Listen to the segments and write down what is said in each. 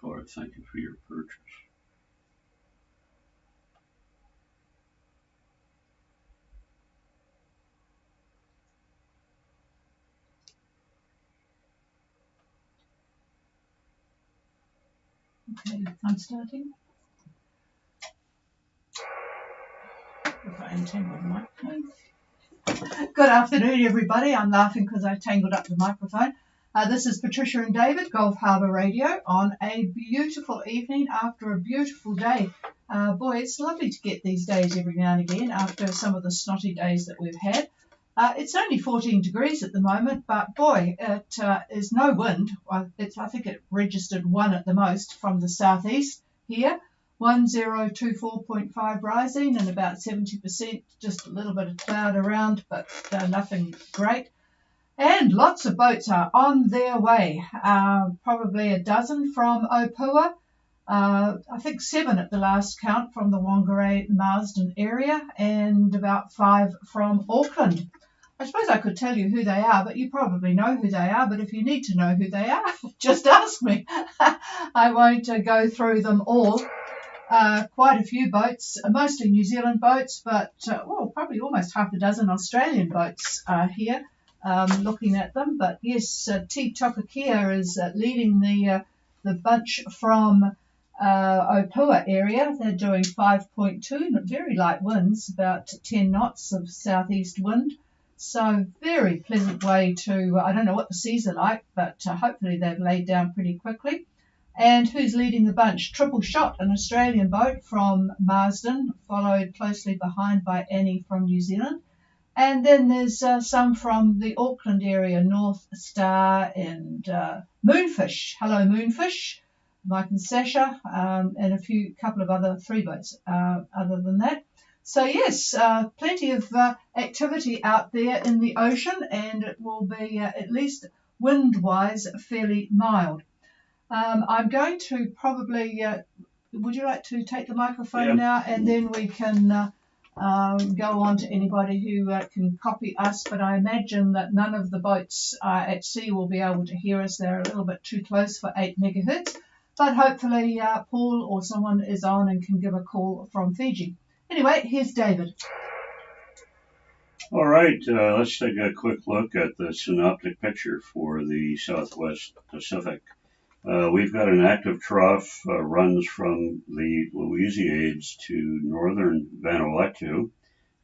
for it. Thank you for your purchase. Okay, I'm starting. If I untangle the microphone. Good afternoon, everybody. I'm laughing because I tangled up the microphone. This is Patricia and David, Gulf Harbour Radio, on a beautiful evening after a beautiful day. Boy, it's lovely to get these days every now and again after some of the snotty days that we've had. It's only 14 degrees at the moment, but boy, it is no wind. I think it registered 1 at the most from the southeast here. 1024.5 rising and about 70%, just a little bit of cloud around, but nothing great. And lots of boats are on their way, probably a dozen from Opua, I think 7 at the last count from the Whangarei Marsden area, and about 5 from Auckland. I suppose I could tell you who they are, but you probably know who they are. But if you need to know who they are, just ask me. I won't go through them all. Quite a few boats, mostly New Zealand boats, but probably almost half a dozen Australian boats here, looking at them. But yes, T. Tokakia is leading the bunch from Opua area. They're doing 5.2, very light winds, about 10 knots of southeast wind. So very pleasant way to, I don't know what the seas are like, but hopefully they've laid down pretty quickly. And who's leading the bunch? Triple Shot, an Australian boat from Marsden, followed closely behind by Annie from New Zealand. And then there's some from the Auckland area, North Star and Moonfish. Hello, Moonfish, Mike and Sasha, and a couple of other 3 boats other than that. So yes, plenty of activity out there in the ocean, and it will be, at least wind-wise, fairly mild. I'm going to probably, would you like to take the microphone now, and then we can go on to anybody who can copy us, but I imagine that none of the boats at sea will be able to hear us. They're a little bit too close for 8 megahertz, but hopefully Paul or someone is on and can give a call from Fiji. Anyway, here's David. All right, let's take a quick look at the synoptic picture for the Southwest Pacific. We've got an active trough runs from the Louisiades to northern Vanuatu.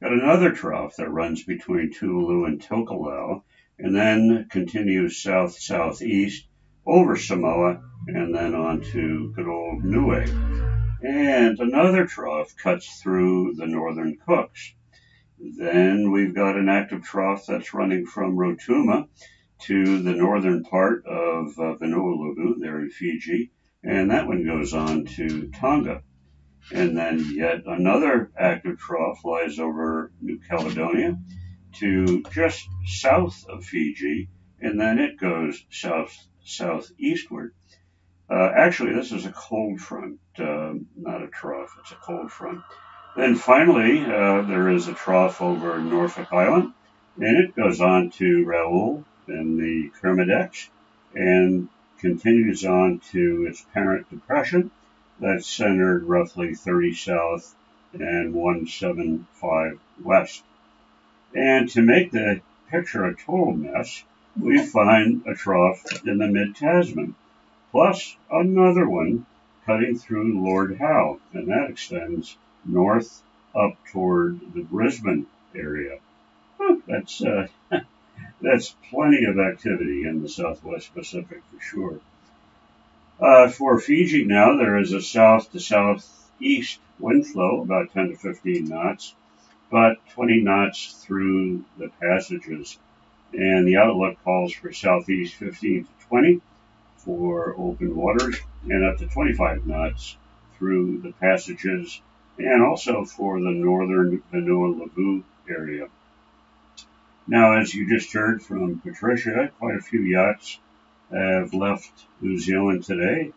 Got another trough that runs between Tuvalu and Tokelau, and then continues south-southeast over Samoa, and then on to good old Niue. And another trough cuts through the northern Cooks. Then we've got an active trough that's running from Rotuma to the northern part of Vanuatu, there in Fiji, and that one goes on to Tonga. And then yet another active trough lies over New Caledonia to just south of Fiji, and then it goes southeastward. Actually, this is a cold front, not a trough, it's a cold front. Then finally, there is a trough over Norfolk Island, and it goes on to Raoul in the Kermadec and continues on to its parent depression that's centered roughly 30 south and 175 west. And to make the picture a total mess, we find a trough in the mid-Tasman, plus another one cutting through Lord Howe, and that extends north up toward the Brisbane area. That's plenty of activity in the Southwest Pacific for sure. For Fiji now, there is a south to southeast wind flow, about 10 to 15 knots, but 20 knots through the passages. And the outlook calls for southeast 15 to 20 for open waters, and up to 25 knots through the passages, and also for the northern Vanuatu area. Now, as you just heard from Patricia, quite a few yachts have left New Zealand today.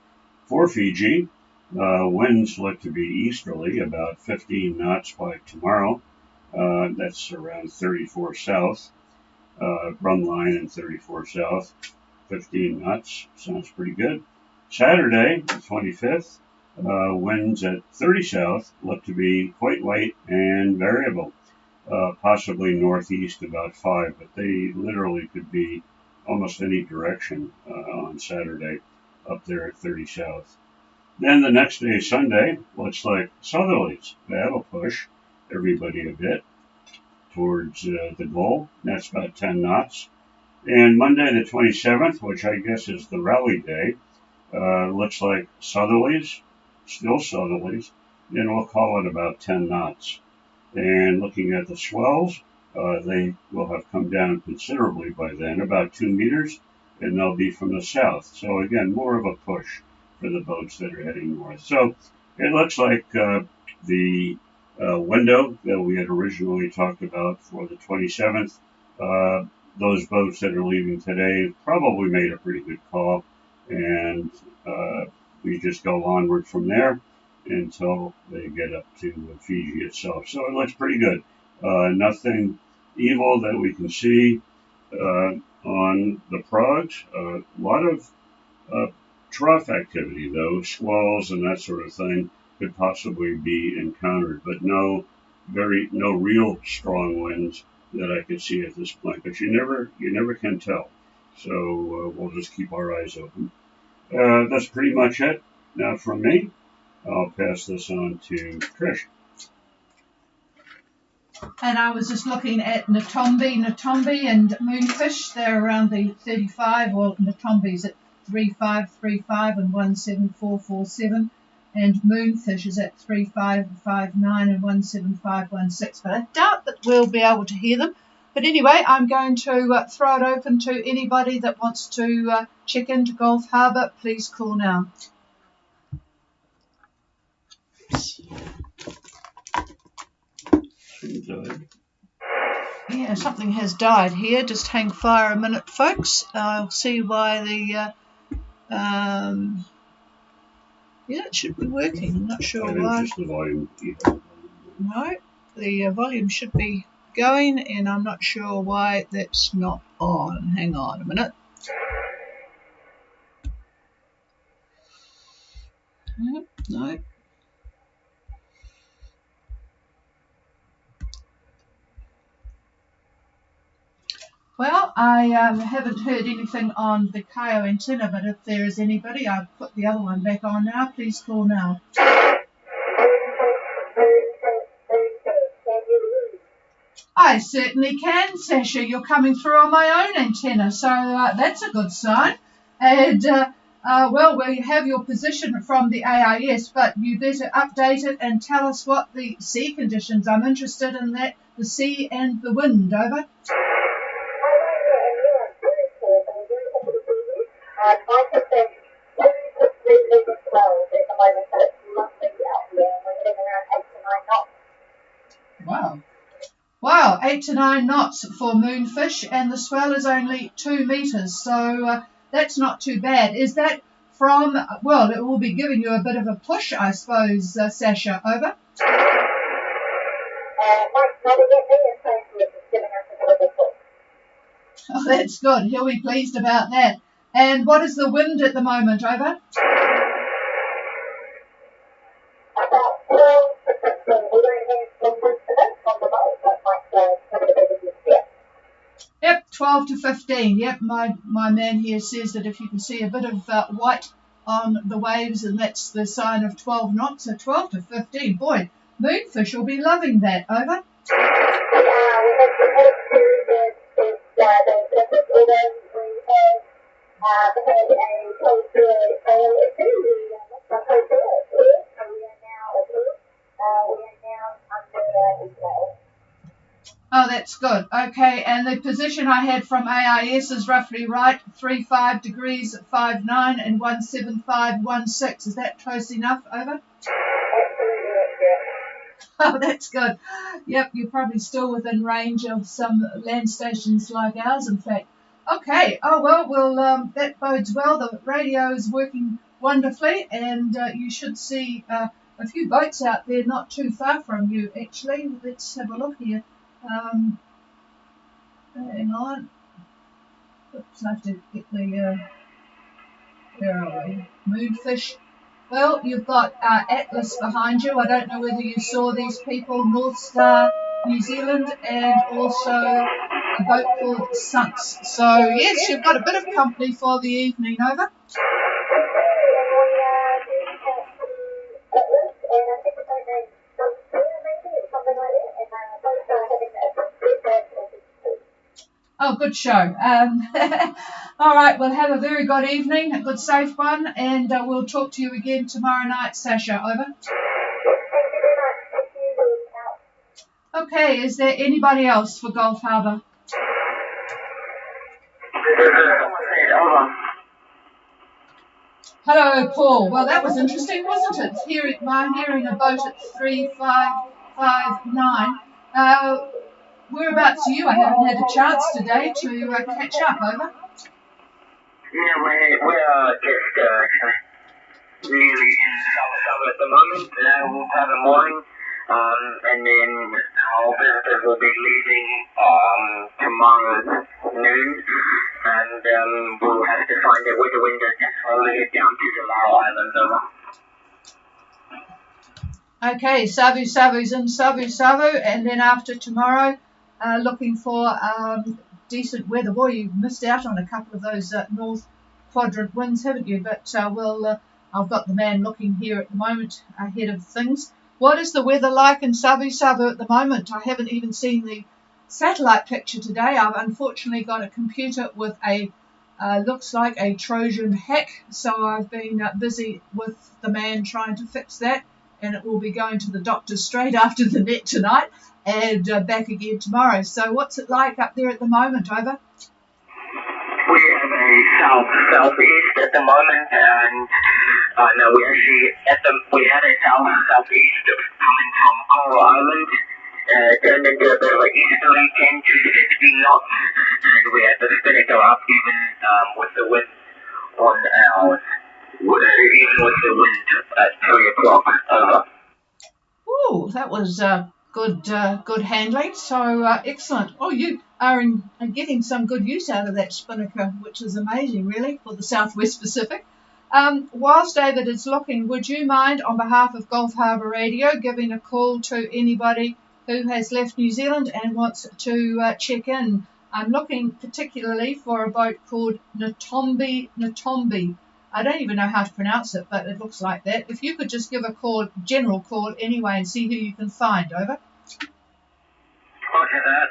For Fiji, winds look to be easterly, about 15 knots by tomorrow. That's around 34 south. Run line in 34 south, 15 knots. Sounds pretty good. Saturday, the 25th, winds at 30 south look to be quite light and variable, possibly northeast about 5, but they literally could be almost any direction on Saturday up there at 30 south. Then the next day, Sunday, looks like southerlies. That'll push everybody a bit towards the goal. That's about 10 knots. And Monday the 27th, which I guess is the rally day, looks like southerlies, still southerlies, and we'll call it about 10 knots. And looking at the swells, they will have come down considerably by then, about 2 meters, and they'll be from the south. So again, more of a push for the boats that are heading north. So it looks like the window that we had originally talked about for the 27th, those boats that are leaving today probably made a pretty good call, and we just go onward from there until they get up to Fiji itself. So it looks pretty good. Nothing evil that we can see on the progs. A lot of trough activity, though, squalls and that sort of thing could possibly be encountered, but no real strong winds that I could see at this point. But you never can tell. So we'll just keep our eyes open. That's pretty much it now from me. I'll pass this on to Trish. And I was just looking at Natombi and Moonfish. They're around the 35, or Natombi's at 3535 and 17447, and Moonfish is at 3559 and 17516. But I doubt that we'll be able to hear them. But anyway, I'm going to throw it open to anybody that wants to check into Gulf Harbour. Please call now. Yeah, something has died here. Just hang fire a minute, folks. I'll see why the yeah, it should be working. I'm not sure why. Just the volume. No, the volume should be going, and I'm not sure why that's not on. Hang on a minute. No. Well, I haven't heard anything on the Kayo antenna, but if there is anybody, I've put the other one back on now. Please call now. I certainly can, Sasha. You're coming through on my own antenna, so that's a good sign. And, well, we have your position from the AIS, but you better update it and tell us what the sea conditions. I'm interested in that, the sea and the wind. Over. Wow, 8 to 9 knots for Moonfish, and the swell is only 2 meters, so that's not too bad. Is that from, well, it will be giving you a bit of a push, I suppose, Sasha. Over. Oh, that's good. He'll be pleased about that. And what is the wind at the moment? Over. Yep, 12 to 15. Yep, my man here says that if you can see a bit of white on the waves, and that's the sign of 12 knots, so 12 to 15. Boy, Moonfish will be loving that. Over. Oh, that's good. Okay, and the position I had from AIS is roughly right, 35 degrees at 59 and 17516. Is that close enough? Over? Oh, that's good. Yep, you're probably still within range of some land stations like ours, in fact. Okay, oh well, that bodes well. The radio is working wonderfully, and you should see a few boats out there not too far from you, actually. Let's have a look here. Hang on. Oops, I have to get the, where are we? moonfish. Well, you've got Atlas behind you. I don't know whether you saw these people, North Star, New Zealand, and also a boat called Sunks. So, yes, you've got a bit of company for the evening. Over. Oh, good show. All right, we'll have a very good evening, a good safe one, and we'll talk to you again tomorrow night, Sasha. Over. Okay, is there anybody else for Gulf Harbour? Hello, Paul. Well, that was interesting, wasn't it? Hearing a boat at 3559. Whereabouts are you? I haven't had a chance today to catch up. Over. Yeah, we're just really in summer at the moment. We'll have a morning, and then our visitors will be leaving tomorrow noon, and we'll have to find a weather window to slowly head down to the Lau Islands. Over. Okay, Savu's in Savu, and then after tomorrow, looking for decent weather. Boy, you've missed out on a couple of those north quadrant winds, haven't you? But I've got the man looking here at the moment ahead of things. What is the weather like in Savu at the moment? I haven't even seen the satellite picture today. I've unfortunately got a computer with a looks like a Trojan hack, so I've been busy with the man trying to fix that, and it will be going to the doctor straight after the net tonight and back again tomorrow. So what's it like up there at the moment? Over. We have a southeast at the moment, and no, we actually we had a southeast coming from Coral Island, turned into a bit of an easterly 10 to 15 knots, and we had to spin it up even with the wind on our even with the wind at 3 o'clock. Over. Ooh, that was good handling. So excellent. Oh, you are getting some good use out of that spinnaker, which is amazing, really, for the Southwest Pacific. Whilst David is looking, would you mind, on behalf of Gulf Harbour Radio, giving a call to anybody who has left New Zealand and wants to check in? I'm looking particularly for a boat called Natombi. I don't even know how to pronounce it, but it looks like that. If you could just give a general call anyway, and see who you can find. Over. Roger that.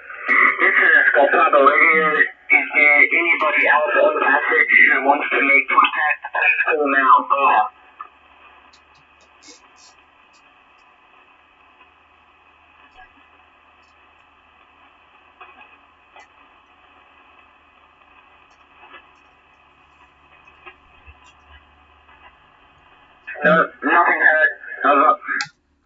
This is Gulf Harbour Radio. Is there anybody else on the passage who wants to make contact? Please call now. Over. No, nothing heard. Over.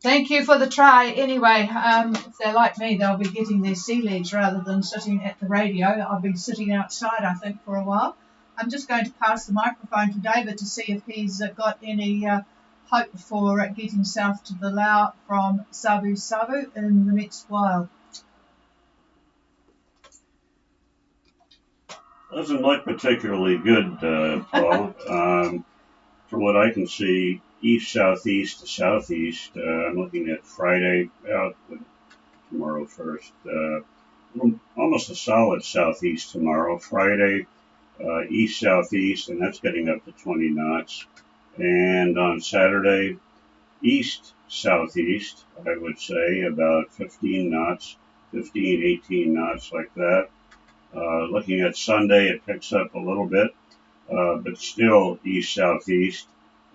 Thank you for the try. Anyway, if they're like me, they'll be getting their sea legs rather than sitting at the radio. I'll be sitting outside, I think, for a while. I'm just going to pass the microphone to David to see if he's got any hope for getting south to the Lau from Savu in the next while. Doesn't look particularly good, Paul. From what I can see, east-southeast to southeast. I'm looking at Friday, tomorrow first. Almost a solid southeast tomorrow. Friday, east-southeast, and that's getting up to 20 knots. And on Saturday, east-southeast, I would say, about 15 knots, 15, 18 knots like that. Looking at Sunday, it picks up a little bit, but still east-southeast,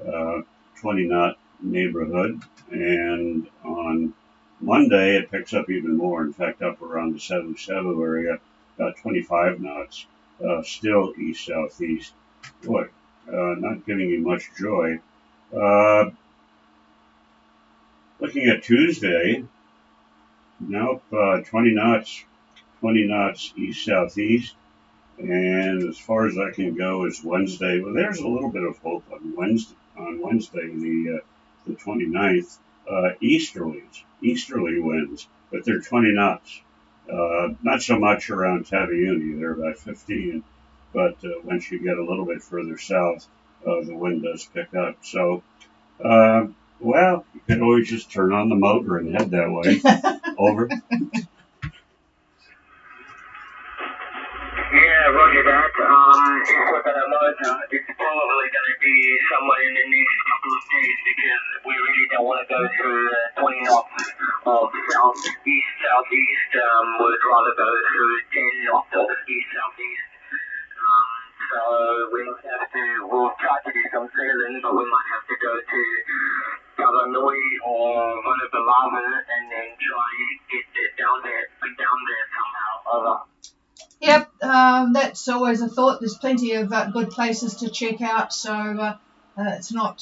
20-knot neighborhood. And on Monday, it picks up even more. In fact, up around the Savu area, about 25 knots, still east-southeast. Boy, not giving you much joy. Looking at Tuesday, nope, 20 knots east-southeast. And as far as I can go is Wednesday. Well, there's a little bit of hope on Wednesday, the 29th, easterly winds, but they're 20 knots. Not so much around Taveuni, they're about 15, but once you get a little bit further south, the wind does pick up. So, well, you can always just turn on the motor and head that way. Over. Yeah, roger that. It's what I imagine. It's probably going to be somewhere in the next couple of days because we really don't want to go through 20 knots of southeast. We'd rather go through 10 knots of east-southeast. So we'll try to do some sailing, but we might have to go to Taranui or Vanabalavu and then try get down there somehow. Over. Yep, that's always a thought. There's plenty of good places to check out, so it's not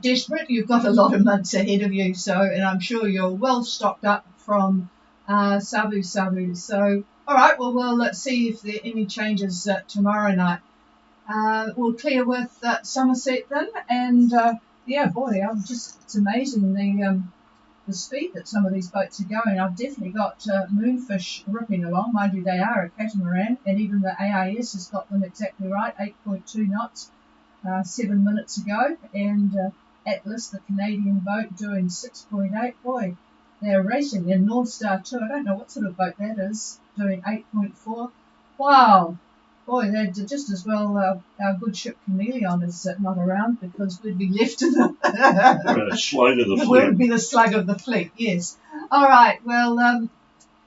desperate. You've got a lot of months ahead of you, so, and I'm sure you're well stocked up from Sabu. So, all right, well, let's see if there are any changes tomorrow night. We'll clear with Somerset then, and yeah, boy, it's amazing the speed that some of these boats are going. I've definitely got Moonfish ripping along. Mind you, they are a catamaran, and even the AIS has got them exactly right, 8.2 knots 7 minutes ago. And Atlas, the Canadian boat, doing 6.8. Boy, they're racing. And North Star too. I don't know what sort of boat that is, doing 8.4. Wow. Boy, they're just as well. Our good ship Chameleon is not around because we'd be left in The slug of the it fleet. would be the slug of the fleet, yes. All right, well,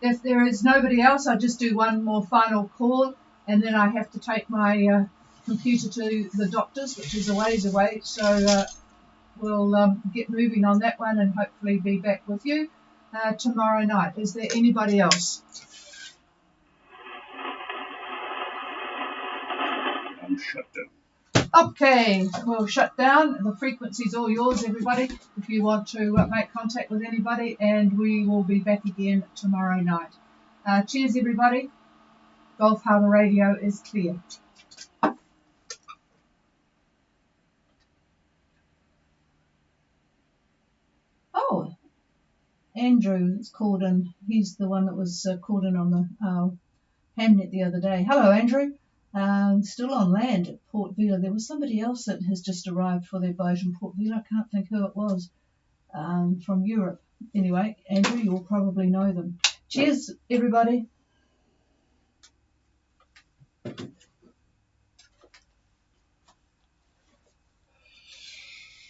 if there is nobody else, I'll just do one more final call, and then I have to take my computer to the doctor's, which is a ways away. So we'll get moving on that one and hopefully be back with you tomorrow night. Is there anybody else? I'm shut down. Okay, we'll shut down. The frequency's all yours, everybody, if you want to make contact with anybody, and we will be back again tomorrow night. Cheers, everybody. Gulf Harbour Radio is clear. Oh, Andrew is called in. He's the one that was called in on the Hamnet the other day. Hello, Andrew. Still on land at Port Vila. There was somebody else that has just arrived for their boat in Port Vila. I can't think who it was, from Europe. Anyway, Andrew, you will probably know them. Cheers, everybody.